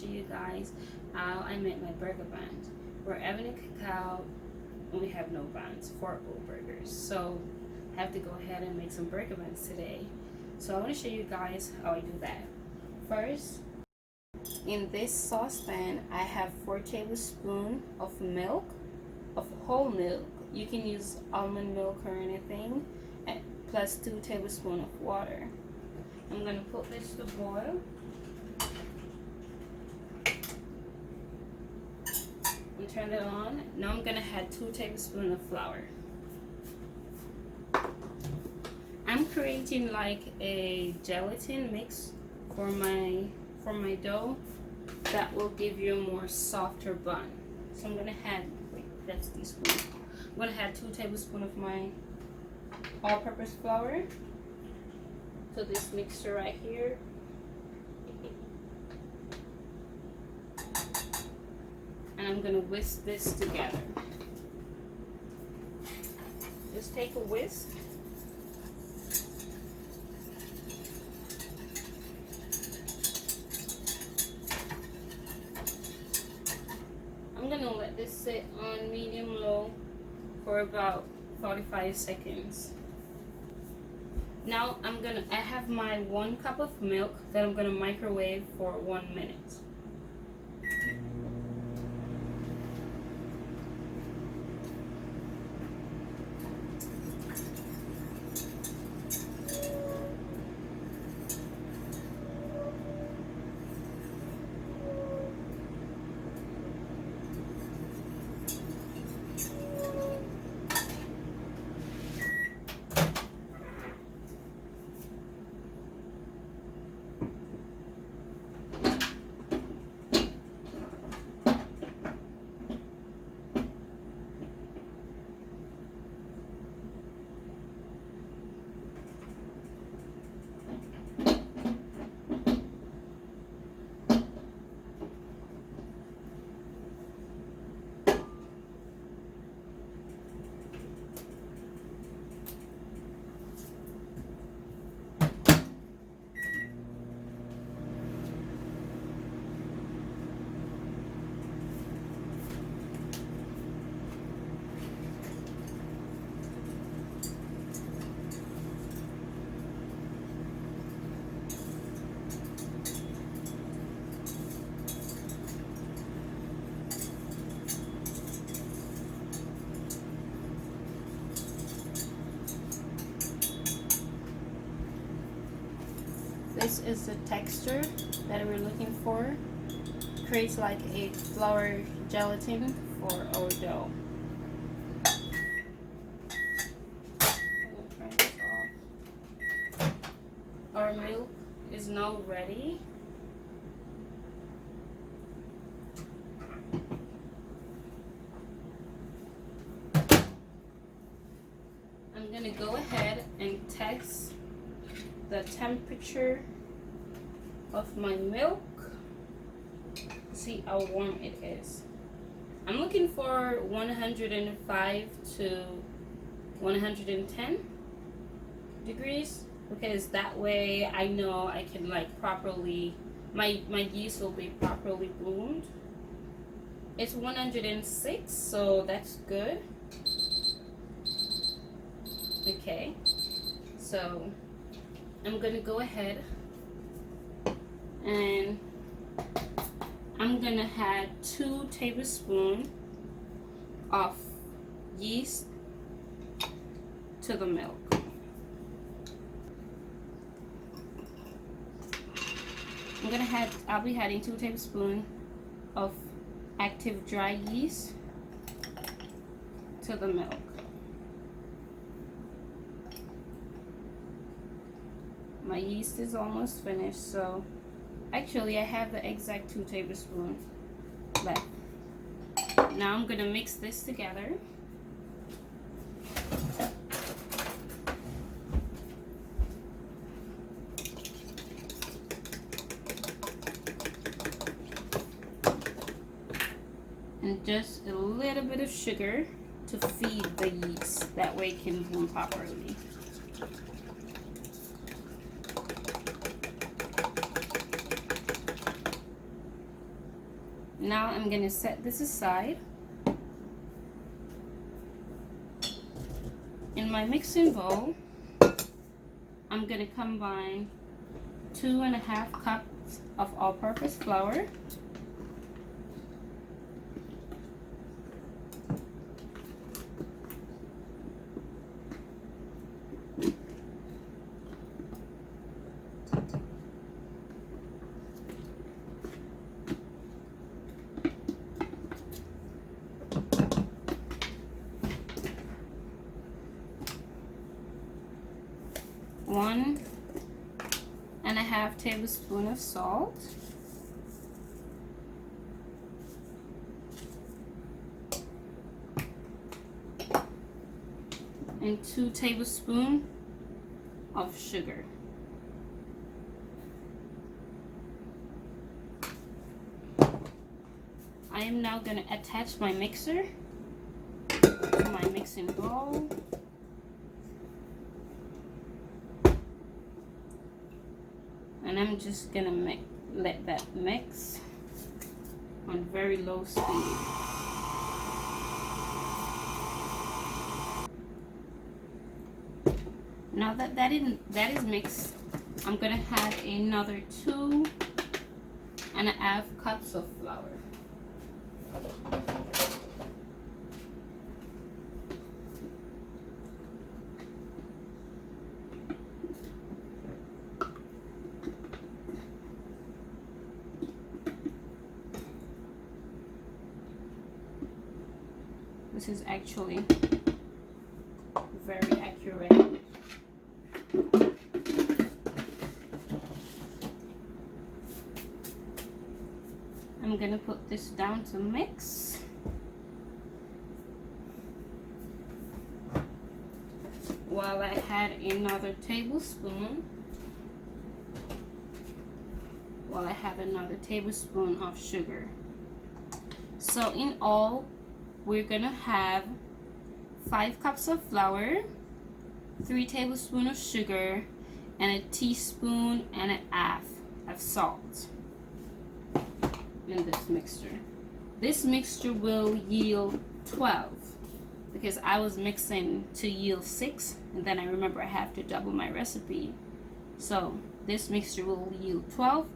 show you guys how I make my burger buns. We're having a cookout and we have no buns for old burgers, so I have to go ahead and make some burger buns today. So I want to show you guys how I do that. First, in this saucepan, I have 4 tablespoons of milk, of whole milk. You can use almond milk or anything, plus 2 tablespoons of water. I'm going to put this to boil. And turn it on. Now I'm going to add 2 tablespoons of flour. I'm creating like a gelatin mix for my dough that will give you a more softer bun. So I'm going to add, wait, that's teaspoon. I'm going to add 2 tablespoons of my all-purpose flour to this mixture right here. And I'm going to whisk this together. Just take a whisk. I'm going to let this sit on medium-low for about 45 seconds. Now I have my 1 cup of milk that I'm going to microwave for 1 minute. This is the texture that we're looking for. Creates like a flour gelatin for our dough. Turn this off. Our milk is now ready. I'm gonna go ahead and test the temperature of my milk. See how warm it is. I'm looking for 105 to 110 degrees, because that way I know I can like properly, my yeast will be properly bloomed. It's 106, so that's good. Okay, so I'm gonna go ahead and I'm gonna add 2 tablespoons of yeast to the milk. I'll be adding 2 tablespoons of active dry yeast to the milk. My yeast is almost finished, so actually I have the exact 2 tablespoons left. Now I'm gonna mix this together. And just a little bit of sugar to feed the yeast, that way it can bloom properly. Now I'm gonna set this aside. In my mixing bowl, I'm gonna combine 2.5 cups of all-purpose flour, one and a half tablespoon of salt, and 2 tablespoons of sugar. I am now going to attach my mixer to my mixing bowl. And I'm just going to let that mix on very low speed. Now that is mixed, I'm going to add another 2.5 cups of flour. This is actually very accurate. I'm gonna put this down to mix. While I add another tablespoon of sugar. So in all, we're gonna have 5 cups of flour, 3 tablespoons of sugar, and a teaspoon and a half of salt in this mixture. This mixture will yield 12 because I was mixing to yield 6, and then I remember I have to double my recipe. So this mixture will yield 12.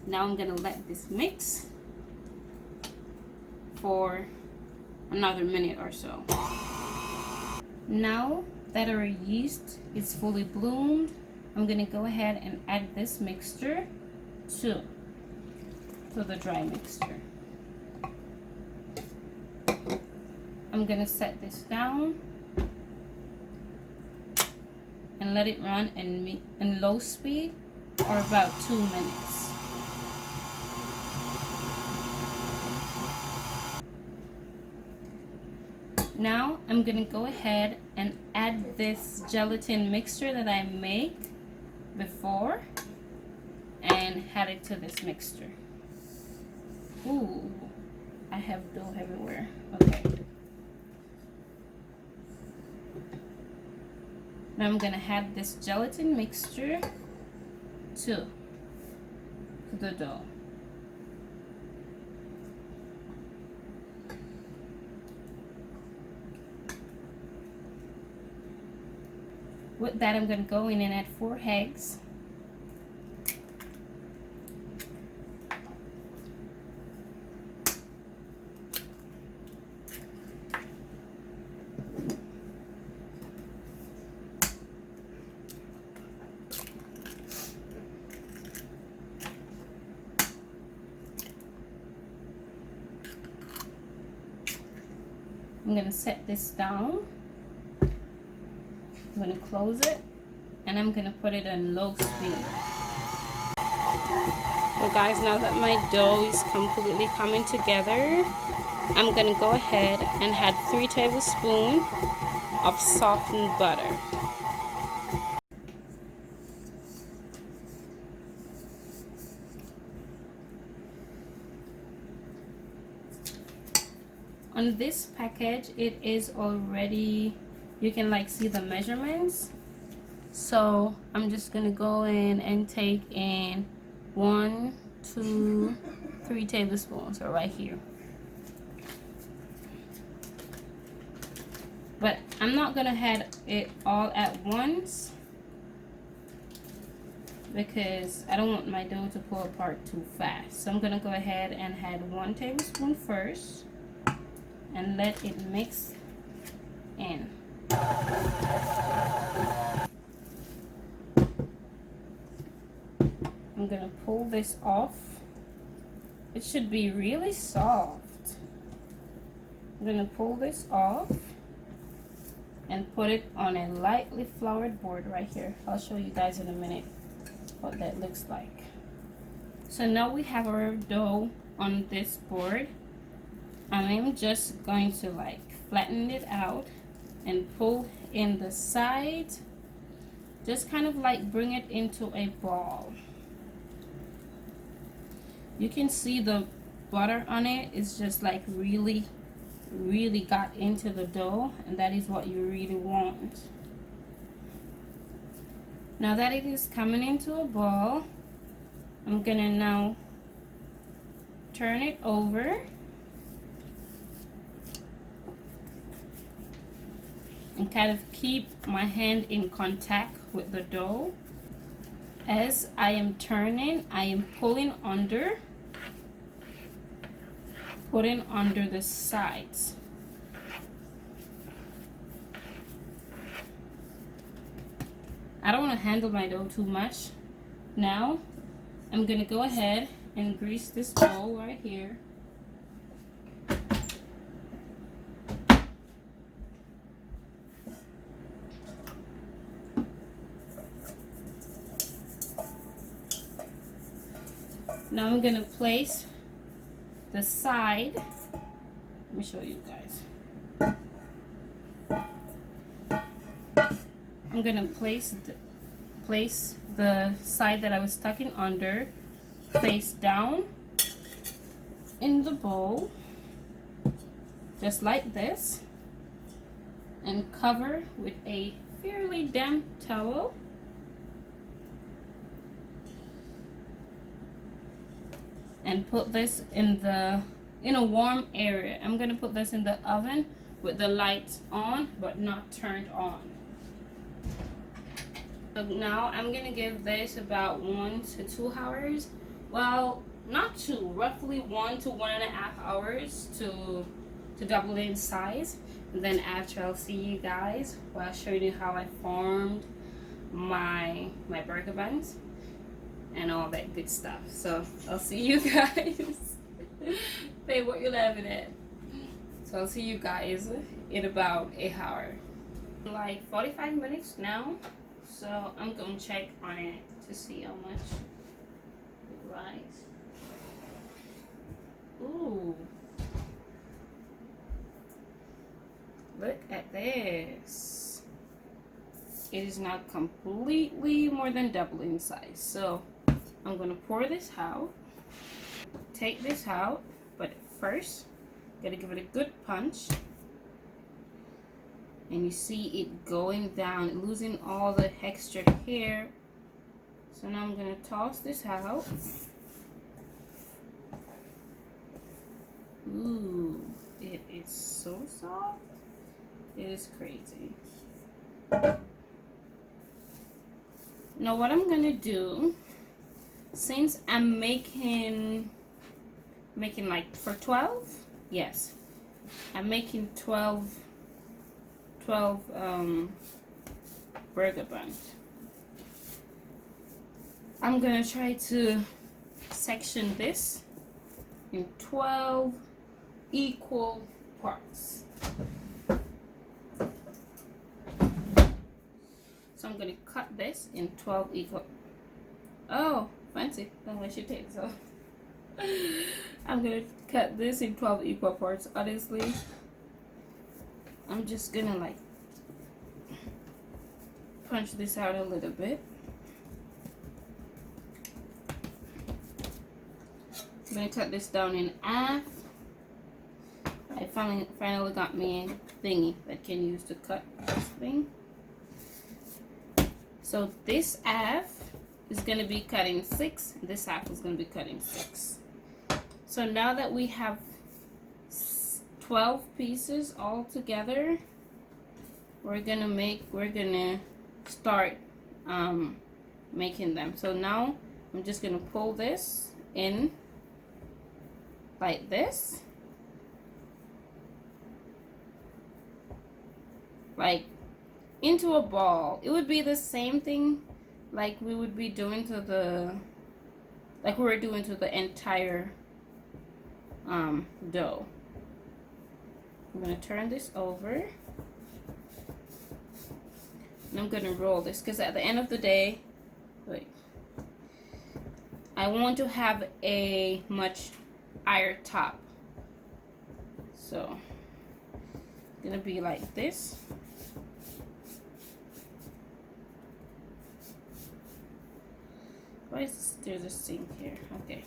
Now I'm gonna let this mix for another minute or so. Now that our yeast is fully bloomed, I'm gonna go ahead and add this mixture to the dry mixture. I'm gonna set this down and let it run in low speed for about 2 minutes. Now I'm gonna go ahead and add this gelatin mixture that I made before and add it to this mixture. Ooh, I have dough everywhere. Okay. Now I'm gonna add this gelatin mixture to the dough. With that, I'm going to go in and add 4 eggs. I'm going to set this down. I'm going to close it and I'm going to put it on low speed. So guys, now that my dough is completely coming together, I'm going to go ahead and add 3 tablespoons of softened butter. On this package, it is already, you can like see the measurements. So I'm just gonna go in and take in 1, 2, 3 tablespoons, or right here. But I'm not gonna add it all at once because I don't want my dough to pull apart too fast. So I'm gonna go ahead and add 1 tablespoon first and let it mix in. I'm gonna pull this off. It should be really soft. I'm gonna pull this off and put it on a lightly floured board right here. I'll show you guys in a minute what that looks like. So now we have our dough on this board. I'm just going to like flatten it out and pull in the sides. Just kind of like bring it into a ball. You can see the butter on it is just like really got into the dough, and that is what you really want. Now that it is coming into a ball, I'm gonna now turn it over and kind of keep my hand in contact with the dough. As I am turning, I am putting under the sides. I don't want to handle my dough too much. Now I'm gonna go ahead and grease this bowl right here. Now I'm gonna place the side. Let me show you guys. I'm gonna place the side that I was tucking under face down in the bowl, just like this, and cover with a fairly damp towel. And put this in a warm area. I'm gonna put this in the oven with the lights on but not turned on. So now I'm gonna give this about 1 to 2 hours. Well, not 2, roughly 1 to 1.5 hours to double in size. And then after, I'll see you guys while showing you how I formed my burger buns and all that good stuff. So I'll see you guys. Babe, what you laughing at? So I'll see you guys in about an hour. Like 45 minutes now. So I'm gonna check on it to see how much it rises. Ooh. Look at this. It is not completely more than double in size. So I'm gonna pour this out. Take this out, but first, gotta give it a good punch. And you see it going down, losing all the extra hair. So now I'm gonna toss this out. Ooh, it is so soft. It is crazy. Now what I'm gonna do, since I'm making like for 12, yes, I'm making 12 burger buns. I'm gonna try to section this in 12 equal parts. So I'm gonna cut this in 12 equal. Oh, fancy! Don't waste your tape. So I'm gonna cut this in 12 equal parts. Honestly, I'm just gonna like punch this out a little bit. I'm gonna cut this down in half. I finally got me a thingy that can use to cut this thing. So this half is gonna be cut in 6. This half is gonna be cut in 6. So now that we have 12 pieces all together, we're gonna start making them. So now I'm just gonna pull this in like this, like into a ball. It would be the same thing like we would be doing to the, like we were doing to the entire dough. I'm gonna turn this over and I'm gonna roll this, because at the end of the day, wait, I want to have a much higher top. So it's gonna be like this. Why is there's a sink here? Okay.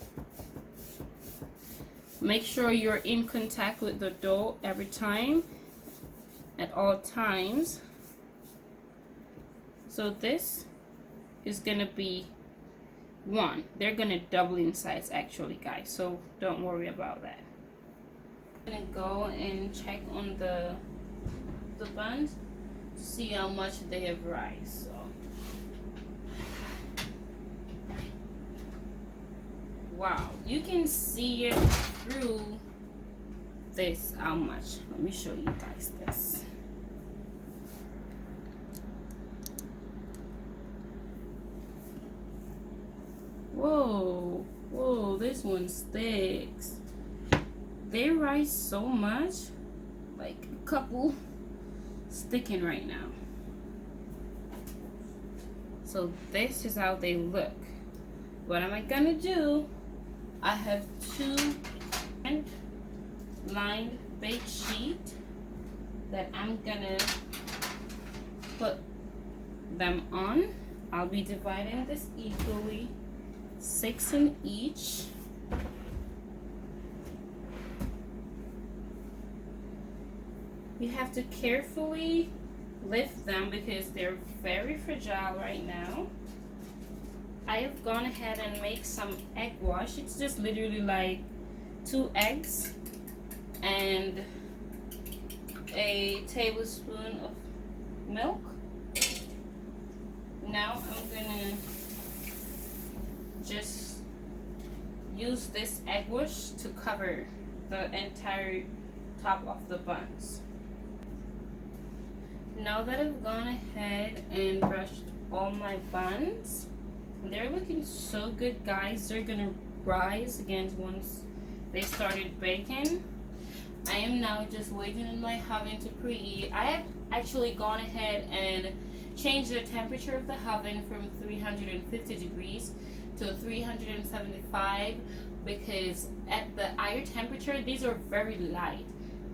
Make sure you're in contact with the dough every time, at all times. So this is gonna be one. They're gonna double in size actually, guys, so don't worry about that. I'm gonna go and check on the buns to see how much they have rise. So wow, you can see it through this, how much. Let me show you guys this. Whoa, whoa, this one sticks. They rise so much, like a couple sticking right now. So this is how they look. What am I gonna do? I have 2 lined baked sheet that I'm gonna put them on. I'll be dividing this equally, 6 in each. You have to carefully lift them because they're very fragile right now. I have gone ahead and make some egg wash. It's just literally like 2 eggs and a tablespoon of milk. Now I'm gonna just use this egg wash to cover the entire top of the buns. Now that I've gone ahead and brushed all my buns, they're looking so good, guys. They're gonna rise again once they started baking. I am now just waiting in my oven to preheat. I have actually gone ahead and changed the temperature of the oven from 350 degrees to 375 because at the higher temperature, these are very light.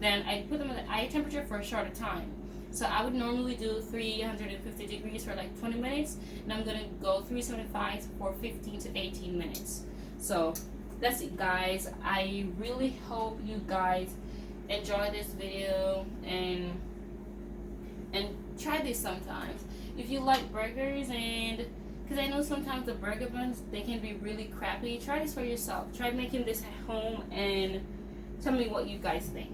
Then I put them at the higher temperature for a shorter time. So I would normally do 350 degrees for like 20 minutes, and I'm gonna go 375 for 15 to 18 minutes. So that's it, guys. I really hope you guys enjoy this video and try this sometimes. If you like burgers, and because I know sometimes the burger buns, they can be really crappy, try this for yourself. Try making this at home and tell me what you guys think.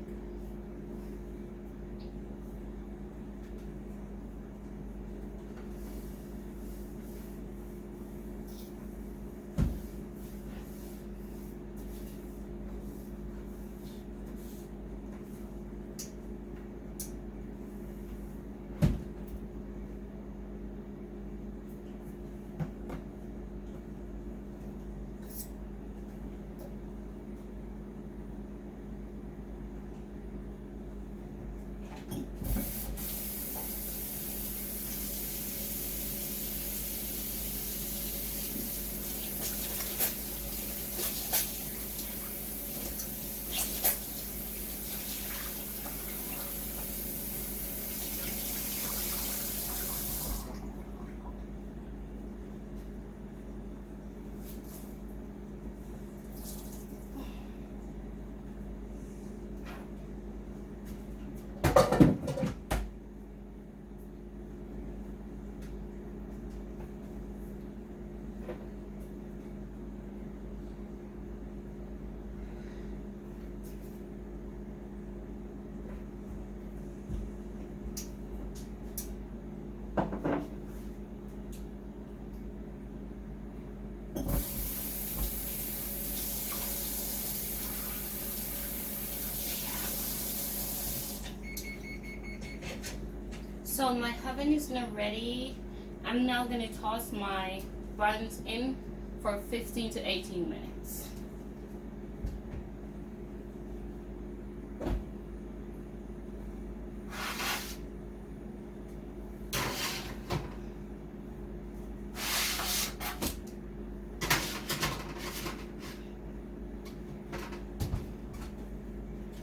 So my oven is now ready. I'm now gonna toss my buns in for 15 to 18 minutes.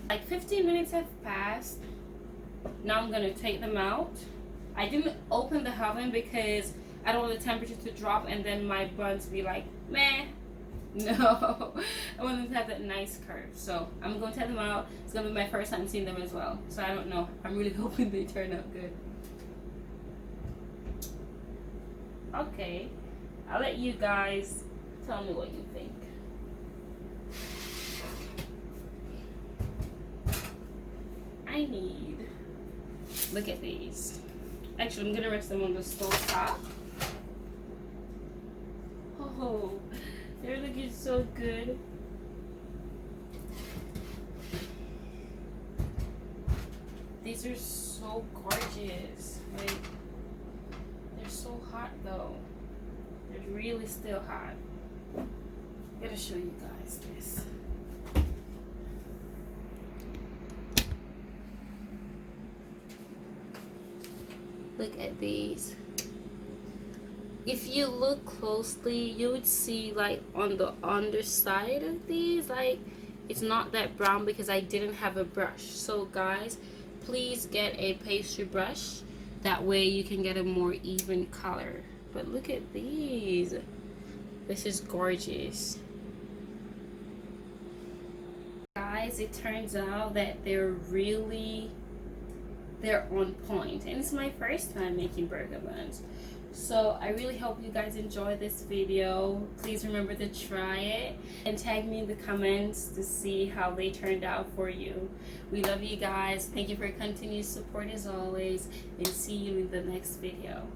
Like 15 minutes have passed. Now I'm gonna take them out. I didn't open the oven because I don't want the temperature to drop and then my buns be like, meh. No, I want them to have that nice curve. So I'm going to take them out. It's going to be my first time seeing them as well. So I don't know. I'm really hoping they turn out good. Okay, I'll let you guys tell me what you think. I need, look at these. Actually, I'm going to rest them on the stove top. Oh, they're looking so good. These are so gorgeous. Like, they're so hot though. They're really still hot. I gotta show you guys this. Look at these. If you look closely, you would see like on the underside of these, like it's not that brown because I didn't have a brush. So guys, please get a pastry brush. That way you can get a more even color. But look at these. This is gorgeous. Guys, it turns out that they're on point. And it's my first time making burger buns. So I really hope you guys enjoy this video. Please remember to try it and tag me in the comments to see how they turned out for you. We love you guys. Thank you for your continued support as always, and see you in the next video.